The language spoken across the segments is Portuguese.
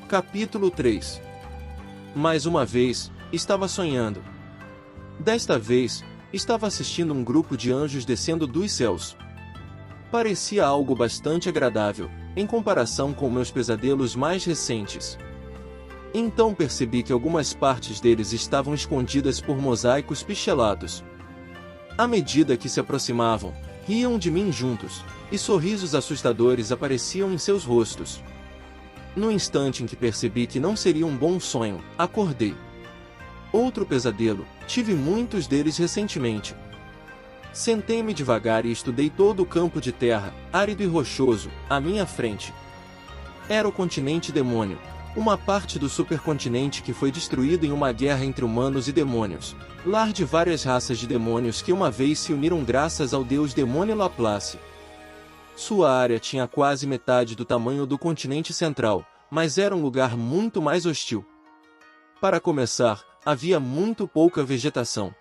Capítulo 3. Mais uma vez, estava sonhando. Desta vez, estava assistindo um grupo de anjos descendo dos céus. Parecia algo bastante agradável, em comparação com meus pesadelos mais recentes. Então percebi que algumas partes deles estavam escondidas por mosaicos pichelados. À medida que se aproximavam, riam de mim juntos, e sorrisos assustadores apareciam em seus rostos. No instante em que percebi que não seria um bom sonho, acordei. Outro pesadelo, tive muitos deles recentemente. Sentei-me devagar e estudei todo o campo de terra, árido e rochoso, à minha frente. Era o continente demônio, uma parte do supercontinente que foi destruído em uma guerra entre humanos e demônios, lar de várias raças de demônios que uma vez se uniram graças ao deus demônio Laplace. Sua área tinha quase metade do tamanho do continente central, mas era um lugar muito mais hostil. Para começar, havia muito pouca vegetação.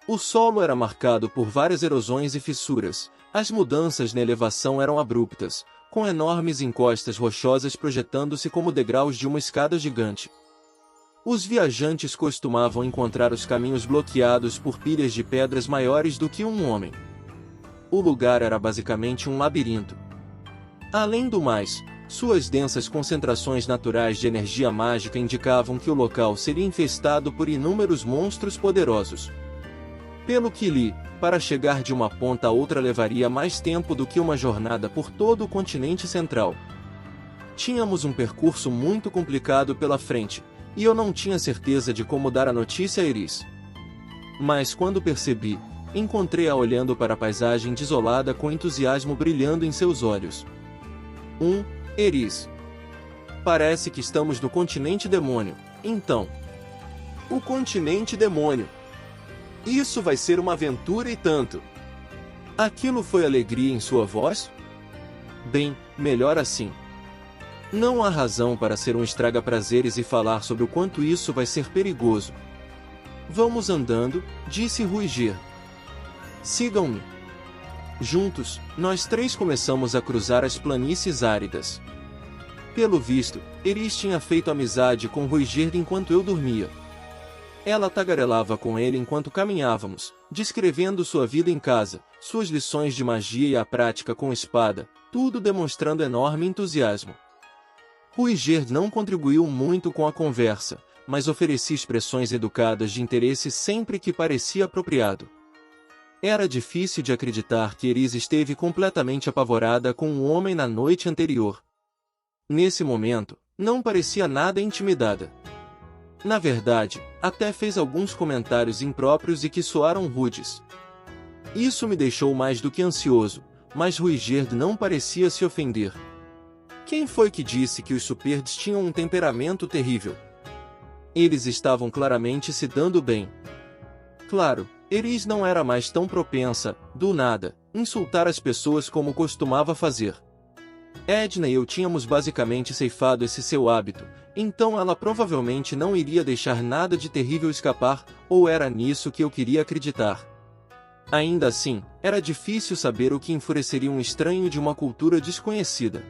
O solo era marcado por várias erosões e fissuras, as mudanças na elevação eram abruptas, com enormes encostas rochosas projetando-se como degraus de uma escada gigante. Os viajantes costumavam encontrar os caminhos bloqueados por pilhas de pedras maiores do que um homem. O lugar era basicamente um labirinto. Além do mais, suas densas concentrações naturais de energia mágica indicavam que o local seria infestado por inúmeros monstros poderosos. Pelo que li, para chegar de uma ponta a outra levaria mais tempo do que uma jornada por todo o continente central. Tínhamos um percurso muito complicado pela frente, e eu não tinha certeza de como dar a notícia a Eris. Mas quando percebi, encontrei-a olhando para a paisagem desolada com entusiasmo brilhando em seus olhos. Eris. Parece que estamos no continente demônio, então. O continente demônio. Isso vai ser uma aventura e tanto. Aquilo foi alegria em sua voz? Bem, melhor assim. Não há razão para ser um estraga-prazeres e falar sobre o quanto isso vai ser perigoso. Vamos andando, disse Ruiger. Sigam-me. Juntos, nós três começamos a cruzar as planícies áridas. Pelo visto, Eris tinha feito amizade com Ruiger enquanto eu dormia. Ela tagarelava com ele enquanto caminhávamos, descrevendo sua vida em casa, suas lições de magia e a prática com espada, tudo demonstrando enorme entusiasmo. Ruiger não contribuiu muito com a conversa, mas oferecia expressões educadas de interesse sempre que parecia apropriado. Era difícil de acreditar que Eris esteve completamente apavorada com um homem na noite anterior. Nesse momento, não parecia nada intimidada. Na verdade, até fez alguns comentários impróprios e que soaram rudes. Isso me deixou mais do que ansioso, mas Ruiger não parecia se ofender. Quem foi que disse que os Superds tinham um temperamento terrível? Eles estavam claramente se dando bem. Claro, Eris não era mais tão propensa, do nada, insultar as pessoas como costumava fazer. Edna e eu tínhamos basicamente ceifado esse seu hábito, então ela provavelmente não iria deixar nada de terrível escapar, ou era nisso que eu queria acreditar. Ainda assim, era difícil saber o que enfureceria um estranho de uma cultura desconhecida.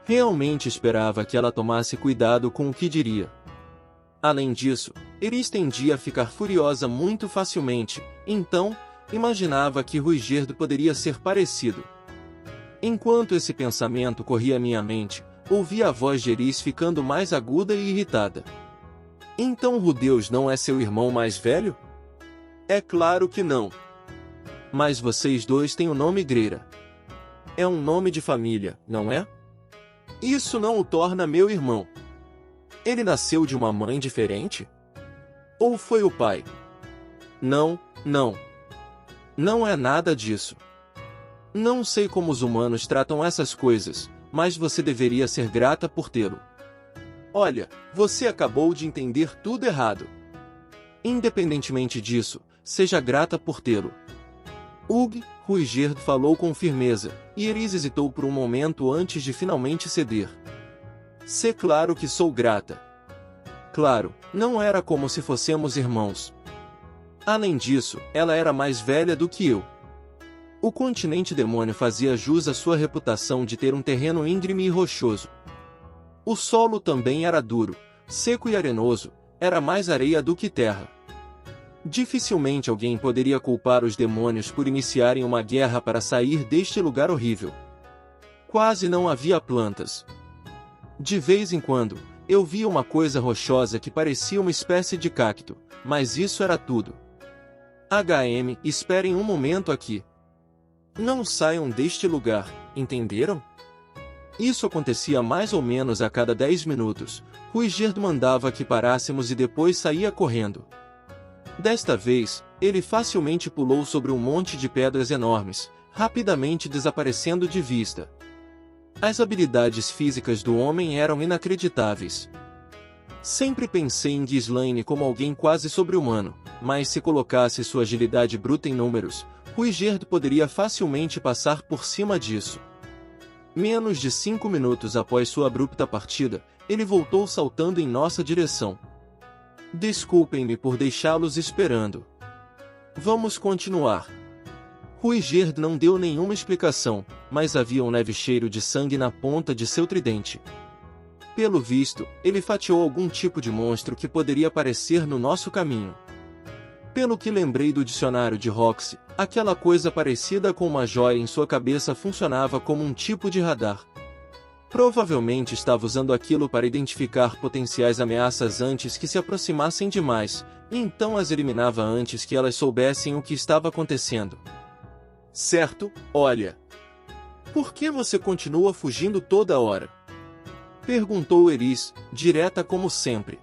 Realmente esperava que ela tomasse cuidado com o que diria. Além disso, Eris tendia a ficar furiosa muito facilmente, então, imaginava que Ruiger poderia ser parecido. Enquanto esse pensamento corria minha mente, ouvi a voz de Eris ficando mais aguda e irritada. Então Rudeus não é seu irmão mais velho? É claro que não. Mas vocês dois têm o nome Greira. É um nome de família, não é? Isso não o torna meu irmão. Ele nasceu de uma mãe diferente? Ou foi o pai? Não. Não é nada disso. Não sei como os humanos tratam essas coisas, mas você deveria ser grata por tê-lo. Olha, você acabou de entender tudo errado. Independentemente disso, seja grata por tê-lo. Ruiger falou com firmeza, e Eris hesitou por um momento antes de finalmente ceder. Sei claro que sou grata. Claro, não era como se fossemos irmãos. Além disso, ela era mais velha do que eu. O continente demônio fazia jus à sua reputação de ter um terreno íngreme e rochoso. O solo também era duro, seco e arenoso, era mais areia do que terra. Dificilmente alguém poderia culpar os demônios por iniciarem uma guerra para sair deste lugar horrível. Quase não havia plantas. De vez em quando, eu via uma coisa rochosa que parecia uma espécie de cacto, mas isso era tudo. Esperem um momento aqui. Não saiam deste lugar, entenderam? Isso acontecia mais ou menos a cada 10 minutos. Ruigerd mandava que parássemos e depois saía correndo. Desta vez, ele facilmente pulou sobre um monte de pedras enormes, rapidamente desaparecendo de vista. As habilidades físicas do homem eram inacreditáveis. Sempre pensei em Ghislaine como alguém quase sobre-humano, mas se colocasse sua agilidade bruta em números, Ruigerd poderia facilmente passar por cima disso. Menos de 5 minutos após sua abrupta partida, ele voltou saltando em nossa direção. Desculpem-me por deixá-los esperando. Vamos continuar. Ruigerd não deu nenhuma explicação, mas havia um leve cheiro de sangue na ponta de seu tridente. Pelo visto, ele fatiou algum tipo de monstro que poderia aparecer no nosso caminho. Pelo que lembrei do dicionário de Roxy, aquela coisa parecida com uma joia em sua cabeça funcionava como um tipo de radar. Provavelmente estava usando aquilo para identificar potenciais ameaças antes que se aproximassem demais, e então as eliminava antes que elas soubessem o que estava acontecendo. Certo, olha. Por que você continua fugindo toda hora? Perguntou Eris, direta como sempre.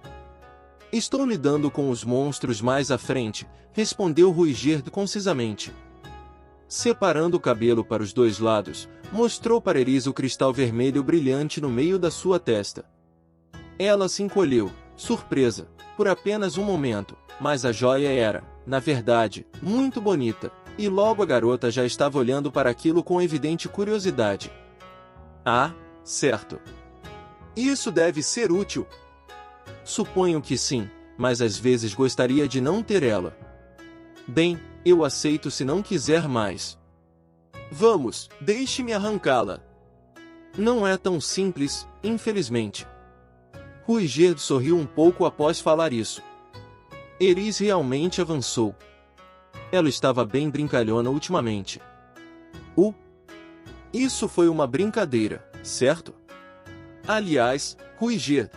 Estou lidando com os monstros mais à frente, respondeu Ruigerd concisamente. Separando o cabelo para os dois lados, mostrou para Eris o cristal vermelho brilhante no meio da sua testa. Ela se encolheu, surpresa, por apenas um momento, mas a joia era, na verdade, muito bonita, e logo a garota já estava olhando para aquilo com evidente curiosidade. Ah, certo. Isso deve ser útil. Suponho que sim, mas às vezes gostaria de não ter ela. Bem, eu aceito se não quiser mais. Vamos, deixe-me arrancá-la. Não é tão simples, infelizmente. Ruigerd sorriu um pouco após falar isso. Eris realmente avançou. Ela estava bem brincalhona ultimamente. Isso foi uma brincadeira, certo? Aliás, Ruigerd,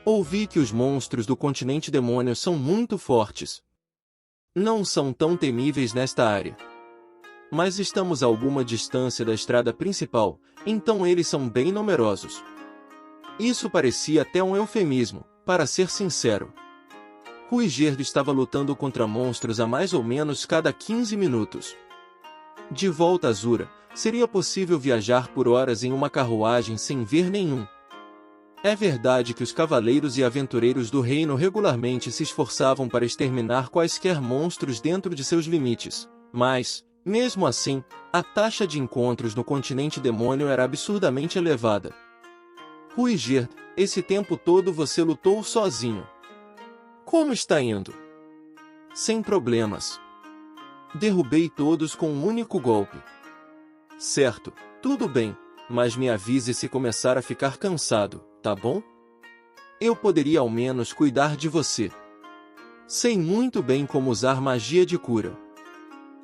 ouvi que os monstros do continente demônio são muito fortes. Não são tão temíveis nesta área. Mas estamos a alguma distância da estrada principal, então eles são bem numerosos. Isso parecia até um eufemismo, para ser sincero. Ruigerd estava lutando contra monstros a mais ou menos cada 15 minutos. De volta a Zura, seria possível viajar por horas em uma carruagem sem ver nenhum. É verdade que os cavaleiros e aventureiros do reino regularmente se esforçavam para exterminar quaisquer monstros dentro de seus limites, mas, mesmo assim, a taxa de encontros no continente demônio era absurdamente elevada. Ruigerd, esse tempo todo você lutou sozinho. Como está indo? Sem problemas. Derrubei todos com um único golpe. Certo, tudo bem, mas me avise se começar a ficar cansado, tá bom? Eu poderia ao menos cuidar de você. Sei muito bem como usar magia de cura.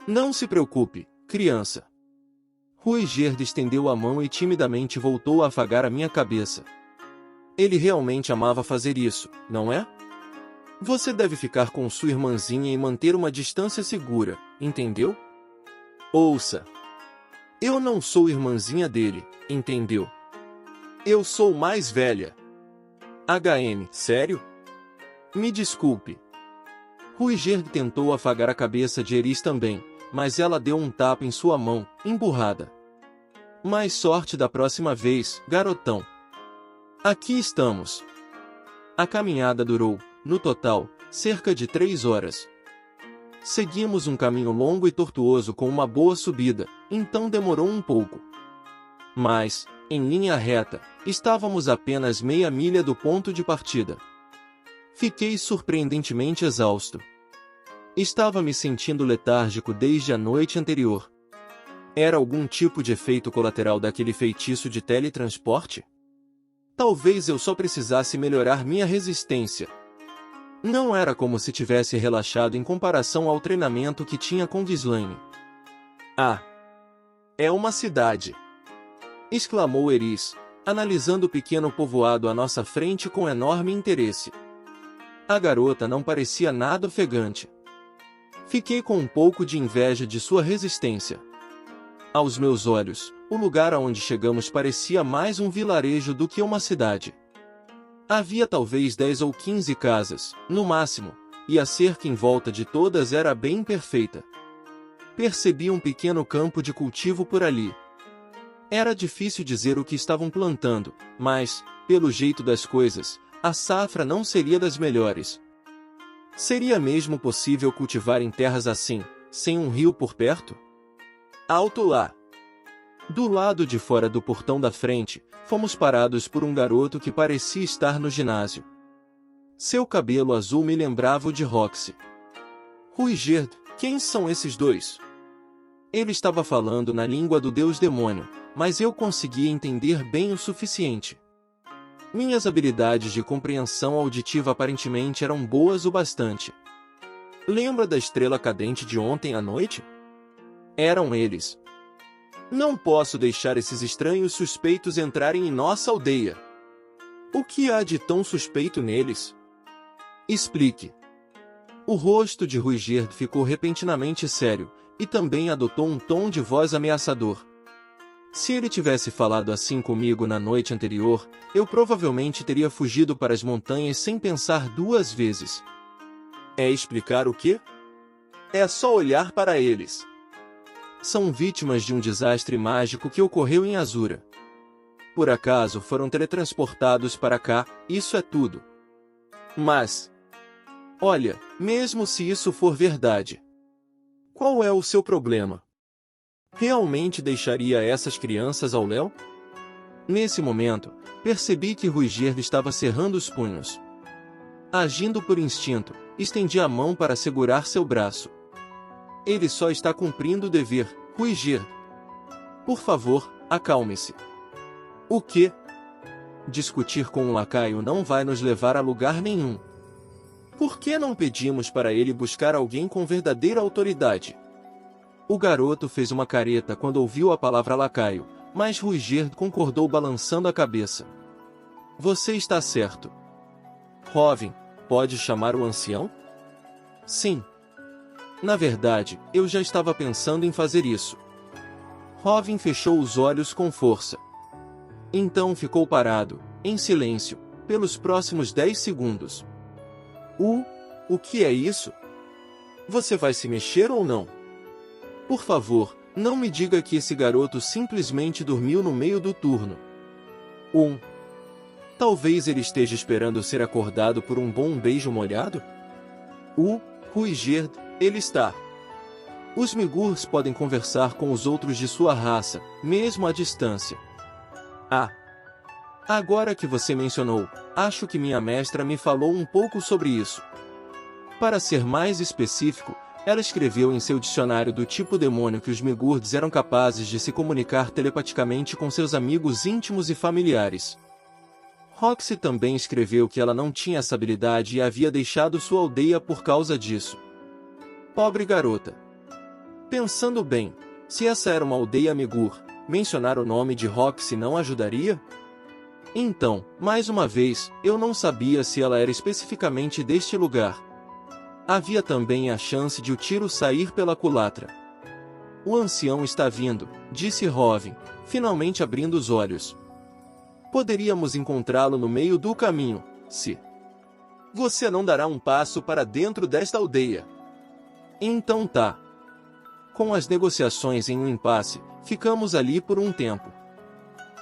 Não se preocupe, criança. Ruigerd estendeu a mão e timidamente voltou a afagar a minha cabeça. Ele realmente amava fazer isso, não é? Você deve ficar com sua irmãzinha e manter uma distância segura, entendeu? Ouça. Eu não sou irmãzinha dele, entendeu? Eu sou mais velha. Sério? Me desculpe. Ruigerd tentou afagar a cabeça de Eris também, mas ela deu um tapa em sua mão, emburrada. Mais sorte da próxima vez, garotão. Aqui estamos. A caminhada durou, no total, cerca de 3 horas. Seguimos um caminho longo e tortuoso com uma boa subida, então demorou um pouco. Mas, em linha reta, estávamos apenas meia milha do ponto de partida. Fiquei surpreendentemente exausto. Estava me sentindo letárgico desde a noite anterior. Era algum tipo de efeito colateral daquele feitiço de teletransporte? Talvez eu só precisasse melhorar minha resistência. Não era como se tivesse relaxado em comparação ao treinamento que tinha com Ghislaine. Ah! É uma cidade! Exclamou Eris, analisando o pequeno povoado à nossa frente com enorme interesse. A garota não parecia nada ofegante. Fiquei com um pouco de inveja de sua resistência. Aos meus olhos, o lugar aonde chegamos parecia mais um vilarejo do que uma cidade. Havia talvez 10 ou 15 casas, no máximo, e a cerca em volta de todas era bem perfeita. Percebi um pequeno campo de cultivo por ali. Era difícil dizer o que estavam plantando, mas, pelo jeito das coisas, a safra não seria das melhores. Seria mesmo possível cultivar em terras assim, sem um rio por perto? Alto lá! Do lado de fora do portão da frente, fomos parados por um garoto que parecia estar no ginásio. Seu cabelo azul me lembrava o de Roxy. Ruigerd, quem são esses dois? Ele estava falando na língua do deus demônio, mas eu conseguia entender bem o suficiente. Minhas habilidades de compreensão auditiva aparentemente eram boas o bastante. Lembra da estrela cadente de ontem à noite? Eram eles. Não posso deixar esses estranhos suspeitos entrarem em nossa aldeia. O que há de tão suspeito neles? Explique. O rosto de Ruigerd ficou repentinamente sério, e também adotou um tom de voz ameaçador. Se ele tivesse falado assim comigo na noite anterior, eu provavelmente teria fugido para as montanhas sem pensar duas vezes. É explicar o quê? É só olhar para eles. São vítimas de um desastre mágico que ocorreu em Azura. Por acaso foram teletransportados para cá, isso é tudo. Mas... olha, mesmo se isso for verdade, qual é o seu problema? Realmente deixaria essas crianças ao léu? Nesse momento, percebi que Ruigerd estava cerrando os punhos. Agindo por instinto, estendi a mão para segurar seu braço. Ele só está cumprindo o dever, Ruigerd. Por favor, acalme-se. O quê? Discutir com um lacaio não vai nos levar a lugar nenhum. Por que não pedimos para ele buscar alguém com verdadeira autoridade? O garoto fez uma careta quando ouviu a palavra lacaio, mas Ruigerd concordou balançando a cabeça. Você está certo. Rovin, pode chamar o ancião? Sim. Na verdade, eu já estava pensando em fazer isso. Rovin fechou os olhos com força. Então ficou parado, em silêncio, pelos próximos 10 segundos. O que é isso? Você vai se mexer ou não? Por favor, não me diga que esse garoto simplesmente dormiu no meio do turno. Talvez ele esteja esperando ser acordado por um bom beijo molhado? Ruigerd, ele está. Os Migurs podem conversar com os outros de sua raça, mesmo à distância. Ah! Agora que você mencionou, acho que minha mestra me falou um pouco sobre isso. Para ser mais específico, ela escreveu em seu dicionário do tipo demônio que os Migurds eram capazes de se comunicar telepaticamente com seus amigos íntimos e familiares. Roxy também escreveu que ela não tinha essa habilidade e havia deixado sua aldeia por causa disso. Pobre garota. Pensando bem, se essa era uma aldeia Migur, mencionar o nome de Roxy não ajudaria? Então, mais uma vez, eu não sabia se ela era especificamente deste lugar. Havia também a chance de o tiro sair pela culatra. O ancião está vindo, disse Rovin, finalmente abrindo os olhos. Poderíamos encontrá-lo no meio do caminho, se... Você não dará um passo para dentro desta aldeia. Então tá. Com as negociações em um impasse, ficamos ali por um tempo.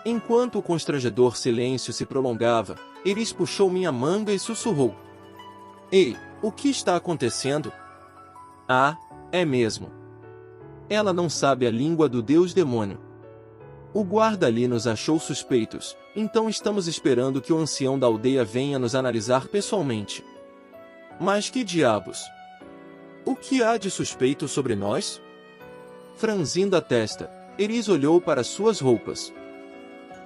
Enquanto o constrangedor silêncio se prolongava, Eris puxou minha manga e sussurrou. Ei, o que está acontecendo? Ah, é mesmo. Ela não sabe a língua do deus demônio. O guarda ali nos achou suspeitos, então estamos esperando que o ancião da aldeia venha nos analisar pessoalmente. Mas que diabos? O que há de suspeito sobre nós? Franzindo a testa, Eris olhou para suas roupas.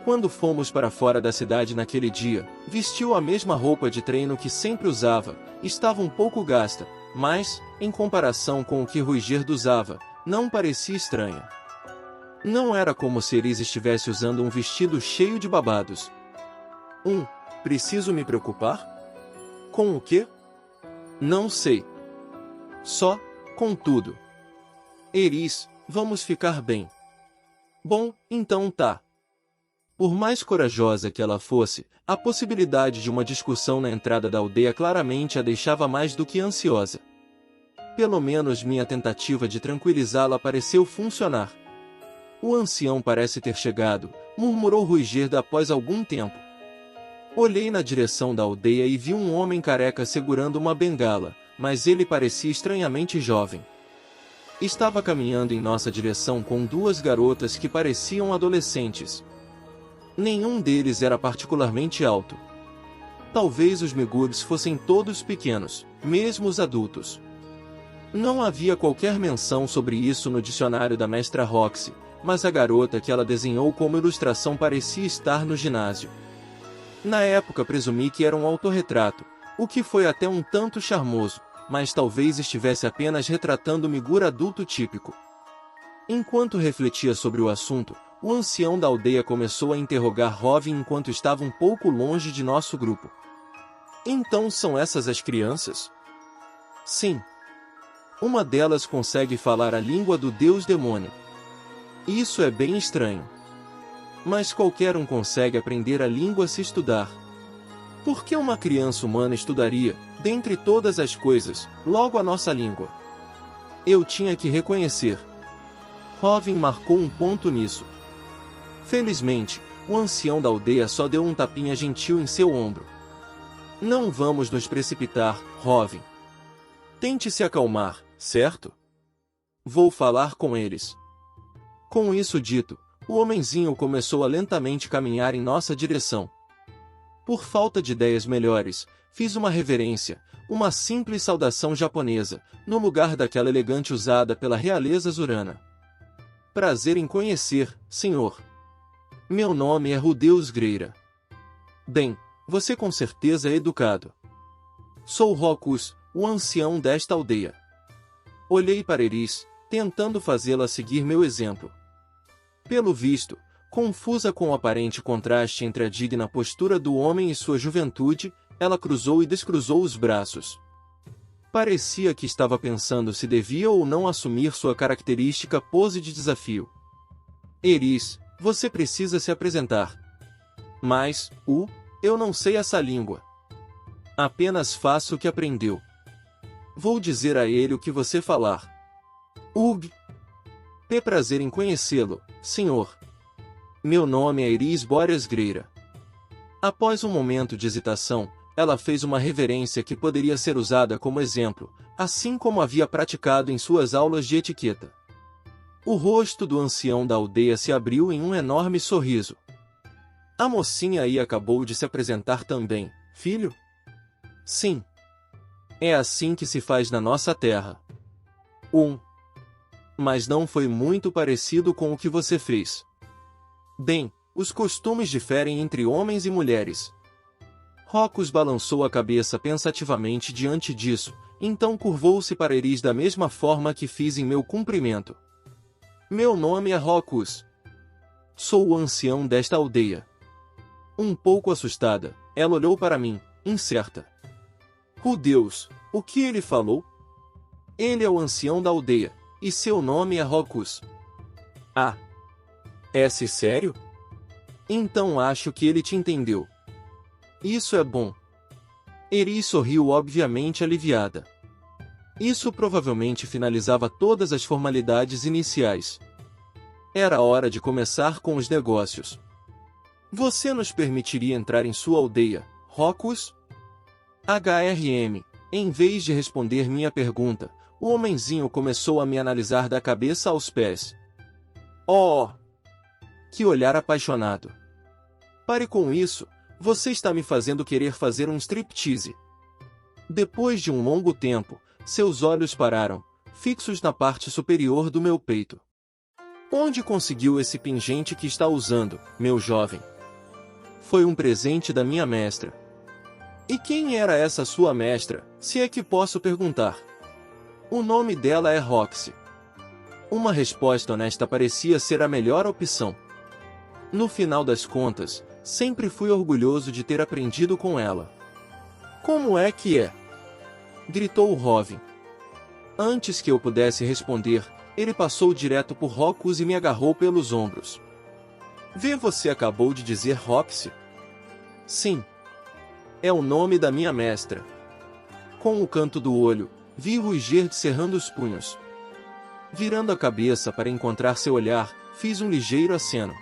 Quando fomos para fora da cidade naquele dia, vestiu a mesma roupa de treino que sempre usava, estava um pouco gasta, mas, em comparação com o que Ruigerd usava, não parecia estranha. Não era como se Eris estivesse usando um vestido cheio de babados. Preciso me preocupar? Com o quê? Não sei. Só, com tudo. Eris, vamos ficar bem. Bom, então tá. Por mais corajosa que ela fosse, a possibilidade de uma discussão na entrada da aldeia claramente a deixava mais do que ansiosa. Pelo menos minha tentativa de tranquilizá-la pareceu funcionar. O ancião parece ter chegado, murmurou Ruigerd após algum tempo. Olhei na direção da aldeia e vi um homem careca segurando uma bengala, mas ele parecia estranhamente jovem. Estava caminhando em nossa direção com duas garotas que pareciam adolescentes. Nenhum deles era particularmente alto. Talvez os Miguls fossem todos pequenos, mesmo os adultos. Não havia qualquer menção sobre isso no dicionário da mestra Roxy, mas a garota que ela desenhou como ilustração parecia estar no ginásio. Na época presumi que era um autorretrato, o que foi até um tanto charmoso, mas talvez estivesse apenas retratando o Migur adulto típico. Enquanto refletia sobre o assunto, o ancião da aldeia começou a interrogar Rovin enquanto estava um pouco longe de nosso grupo. Então são essas as crianças? Sim. Uma delas consegue falar a língua do deus demônio. Isso é bem estranho. Mas qualquer um consegue aprender a língua se estudar. Por que uma criança humana estudaria, dentre todas as coisas, logo a nossa língua? Eu tinha que reconhecer. Rovin marcou um ponto nisso. Felizmente, o ancião da aldeia só deu um tapinha gentil em seu ombro. Não vamos nos precipitar, Rovin. Tente se acalmar, certo? Vou falar com eles. Com isso dito, o homenzinho começou a lentamente caminhar em nossa direção. Por falta de ideias melhores, fiz uma reverência, uma simples saudação japonesa, no lugar daquela elegante usada pela realeza Zurana. Prazer em conhecer, senhor. Meu nome é Rudeus Greira. Bem, você com certeza é educado. Sou Rokus, o ancião desta aldeia. Olhei para Eris, tentando fazê-la seguir meu exemplo. Pelo visto, confusa com o aparente contraste entre a digna postura do homem e sua juventude, ela cruzou e descruzou os braços. Parecia que estava pensando se devia ou não assumir sua característica pose de desafio. Eris, você precisa se apresentar. Mas, eu não sei essa língua. Apenas faço o que aprendeu. Vou dizer a ele o que você falar. Prazer em conhecê-lo, senhor. Meu nome é Eris Boreas Greira. Após um momento de hesitação, ela fez uma reverência que poderia ser usada como exemplo, assim como havia praticado em suas aulas de etiqueta. O rosto do ancião da aldeia se abriu em um enorme sorriso. A mocinha aí acabou de se apresentar também, filho? Sim. É assim que se faz na nossa terra. Mas não foi muito parecido com o que você fez. Bem, os costumes diferem entre homens e mulheres. Rokus balançou a cabeça pensativamente diante disso, então curvou-se para Eris da mesma forma que fiz em meu cumprimento. Meu nome é Rokus. Sou o ancião desta aldeia. Um pouco assustada, ela olhou para mim, incerta. Deus, o que ele falou? Ele é o ancião da aldeia, e seu nome é Rokus. É sério? Então acho que ele te entendeu. Isso é bom. Eris sorriu obviamente aliviada. Isso provavelmente finalizava todas as formalidades iniciais. Era hora de começar com os negócios. Você nos permitiria entrar em sua aldeia, Rokus? Em vez de responder minha pergunta, o homenzinho começou a me analisar da cabeça aos pés. Oh! Que olhar apaixonado! Pare com isso, você está me fazendo querer fazer um striptease. Depois de um longo tempo, seus olhos pararam, fixos na parte superior do meu peito. Onde conseguiu esse pingente que está usando, meu jovem? Foi um presente da minha mestra. E quem era essa sua mestra, se é que posso perguntar? O nome dela é Roxy. Uma resposta honesta parecia ser a melhor opção. No final das contas, sempre fui orgulhoso de ter aprendido com ela. Como é que é? Gritou Robin. Antes que eu pudesse responder, ele passou direto por Rockus e me agarrou pelos ombros. Vê, você acabou de dizer Roxy? Sim. É o nome da minha mestra. Com o canto do olho, vi Ruiger cerrando os punhos. Virando a cabeça para encontrar seu olhar, fiz um ligeiro aceno.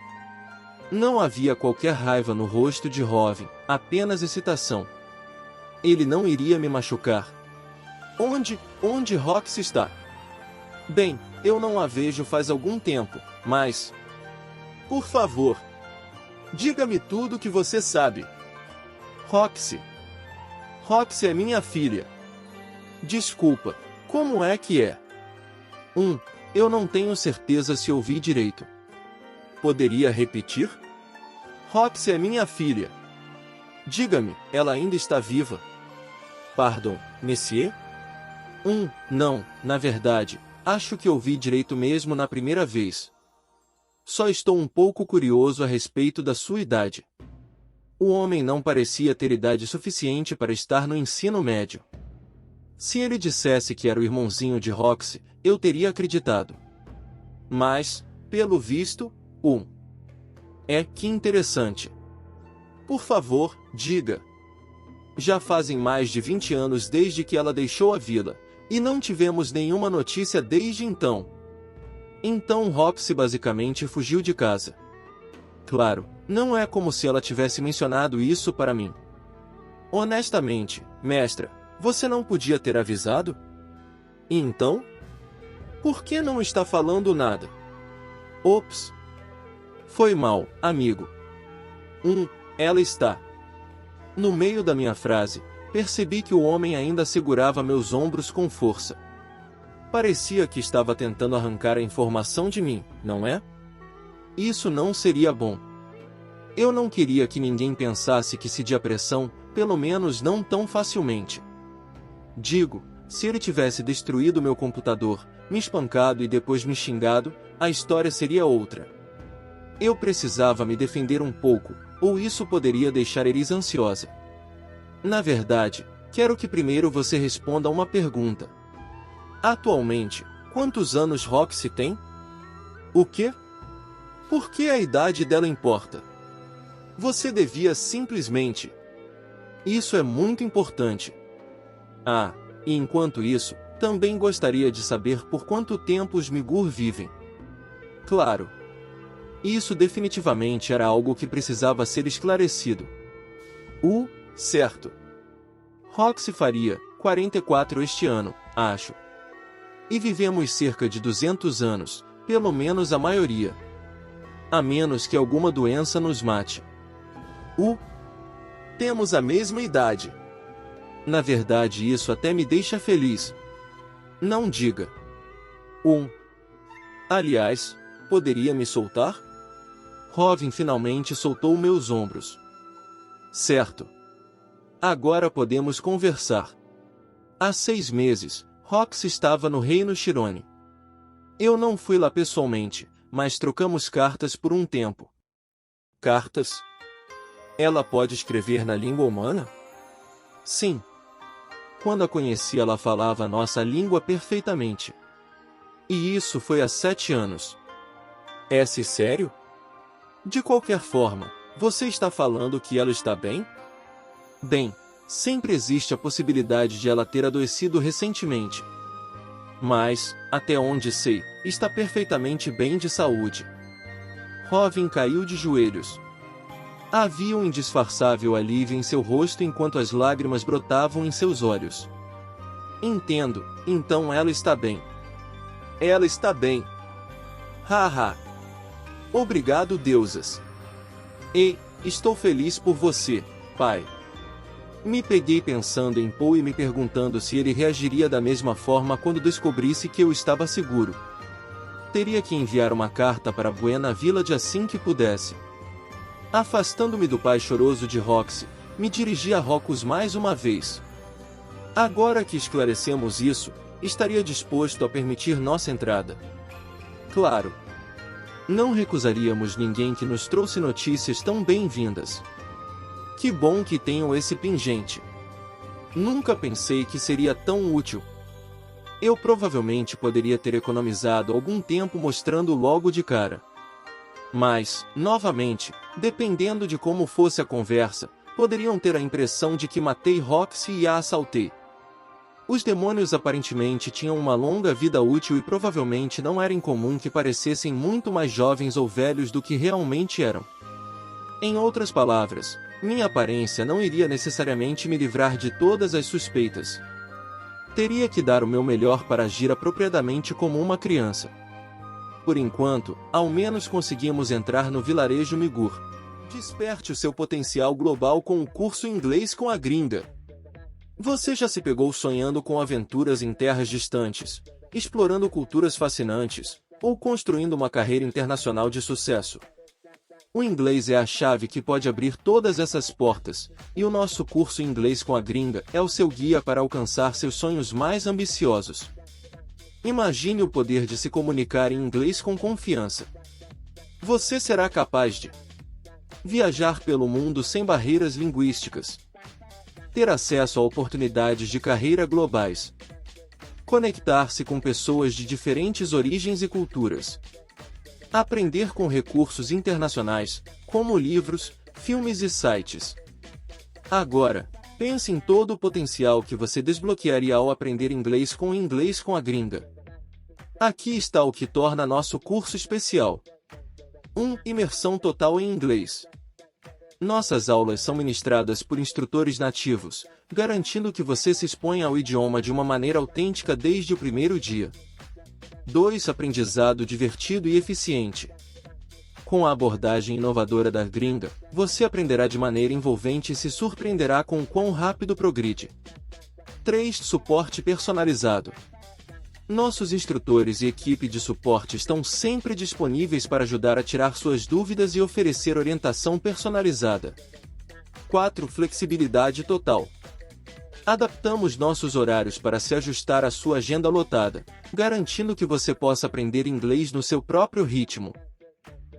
Não havia qualquer raiva no rosto de Robin, apenas excitação. Ele não iria me machucar. Onde Roxy está? Bem, eu não a vejo faz algum tempo, mas... Por favor, diga-me tudo o que você sabe. Roxy. Roxy é minha filha. Desculpa, como é que é? Eu não tenho certeza se ouvi direito. Poderia repetir? Roxy é minha filha. Diga-me, ela ainda está viva? Pardon, monsieur? Não, na verdade, acho que ouvi direito mesmo na primeira vez. Só estou um pouco curioso a respeito da sua idade. O homem não parecia ter idade suficiente para estar no ensino médio. Se ele dissesse que era o irmãozinho de Roxy, eu teria acreditado. Mas, pelo visto, que interessante. Por favor, diga. Já fazem mais de 20 anos desde que ela deixou a vila, e não tivemos nenhuma notícia desde então. Então Roxy basicamente fugiu de casa. Claro, não é como se ela tivesse mencionado isso para mim. Honestamente, mestra, você não podia ter avisado? E então? Por que não está falando nada? Ops. Foi mal, amigo. Ela está. No meio da minha frase, percebi que o homem ainda segurava meus ombros com força. Parecia que estava tentando arrancar a informação de mim, não é? Isso não seria bom. Eu não queria que ninguém pensasse que cedia à pressão, pelo menos não tão facilmente. Digo, se ele tivesse destruído meu computador, me espancado e depois me xingado, a história seria outra. Eu precisava me defender um pouco, ou isso poderia deixar Eris ansiosa. Na verdade, quero que primeiro você responda a uma pergunta. Atualmente, quantos anos Roxy tem? O quê? Por que a idade dela importa? Você devia simplesmente... Isso é muito importante. E enquanto isso, também gostaria de saber por quanto tempo os Migur vivem. Claro. Isso definitivamente era algo que precisava ser esclarecido. Certo. Roxy faria 44 este ano, acho. E vivemos cerca de 200 anos, pelo menos a maioria. A menos que alguma doença nos mate. Temos a mesma idade. Na verdade, isso até me deixa feliz. Não diga. Aliás, poderia me soltar? Robin finalmente soltou meus ombros. Certo. Agora podemos conversar. Há 6 meses, Roxy estava no Reino Chirone. Eu não fui lá pessoalmente, mas trocamos cartas por um tempo. Cartas? Ela pode escrever na língua humana? Sim. Quando a conheci, ela falava a nossa língua perfeitamente. E isso foi há 7 anos. É-se sério? De qualquer forma, você está falando que ela está bem? Bem, sempre existe a possibilidade de ela ter adoecido recentemente. Mas, até onde sei, está perfeitamente bem de saúde. Robin caiu de joelhos. Havia um indisfarçável alívio em seu rosto enquanto as lágrimas brotavam em seus olhos. Entendo, então ela está bem. Ela está bem. Haha. Obrigado, deusas. Estou feliz por você, pai. Me peguei pensando em Poe e me perguntando se ele reagiria da mesma forma quando descobrisse que eu estava seguro. Teria que enviar uma carta para Buena Village assim que pudesse. Afastando-me do pai choroso de Roxy, me dirigi a Rocus mais uma vez. Agora que esclarecemos isso, estaria disposto a permitir nossa entrada. Claro. Não recusaríamos ninguém que nos trouxe notícias tão bem-vindas. Que bom que tenham esse pingente. Nunca pensei que seria tão útil. Eu provavelmente poderia ter economizado algum tempo mostrando logo de cara. Mas, novamente, dependendo de como fosse a conversa, poderiam ter a impressão de que matei Roxy e a assaltei. Os demônios aparentemente tinham uma longa vida útil e provavelmente não era incomum que parecessem muito mais jovens ou velhos do que realmente eram. Em outras palavras, minha aparência não iria necessariamente me livrar de todas as suspeitas. Teria que dar o meu melhor para agir apropriadamente como uma criança. Por enquanto, ao menos conseguimos entrar no vilarejo Migur. Desperte o seu potencial global com o curso Inglês com a Gringa. Você já se pegou sonhando com aventuras em terras distantes, explorando culturas fascinantes, ou construindo uma carreira internacional de sucesso? O inglês é a chave que pode abrir todas essas portas, e o nosso curso Inglês com a Gringa é o seu guia para alcançar seus sonhos mais ambiciosos. Imagine o poder de se comunicar em inglês com confiança. Você será capaz de viajar pelo mundo sem barreiras linguísticas, ter acesso a oportunidades de carreira globais, conectar-se com pessoas de diferentes origens e culturas, aprender com recursos internacionais, como livros, filmes e sites. Agora, pense em todo o potencial que você desbloquearia ao aprender inglês com a Gringa. Aqui está o que torna nosso curso especial. 1. Imersão total em inglês. Nossas aulas são ministradas por instrutores nativos, garantindo que você se exponha ao idioma de uma maneira autêntica desde o primeiro dia. 2. Aprendizado divertido e eficiente. Com a abordagem inovadora da Gringa, você aprenderá de maneira envolvente e se surpreenderá com o quão rápido progride. 3. Suporte personalizado. Nossos instrutores e equipe de suporte estão sempre disponíveis para ajudar a tirar suas dúvidas e oferecer orientação personalizada. 4. Flexibilidade total. Adaptamos nossos horários para se ajustar à sua agenda lotada, garantindo que você possa aprender inglês no seu próprio ritmo.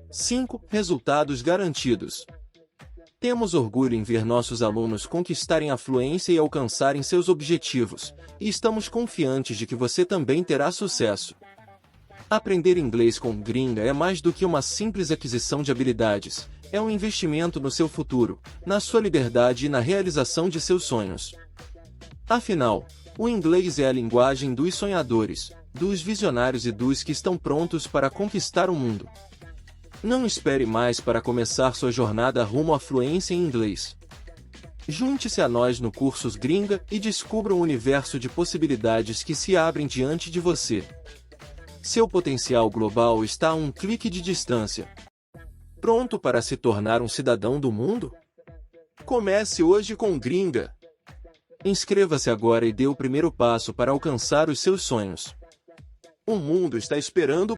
5. Resultados garantidos. Temos orgulho em ver nossos alunos conquistarem a fluência e alcançarem seus objetivos, e estamos confiantes de que você também terá sucesso. Aprender inglês com Gringa é mais do que uma simples aquisição de habilidades, é um investimento no seu futuro, na sua liberdade e na realização de seus sonhos. Afinal, o inglês é a linguagem dos sonhadores, dos visionários e dos que estão prontos para conquistar o mundo. Não espere mais para começar sua jornada rumo à fluência em inglês. Junte-se a nós no Cursos Gringa e descubra um universo de possibilidades que se abrem diante de você. Seu potencial global está a um clique de distância. Pronto para se tornar um cidadão do mundo? Comece hoje com Gringa. Inscreva-se agora e dê o primeiro passo para alcançar os seus sonhos. O mundo está esperando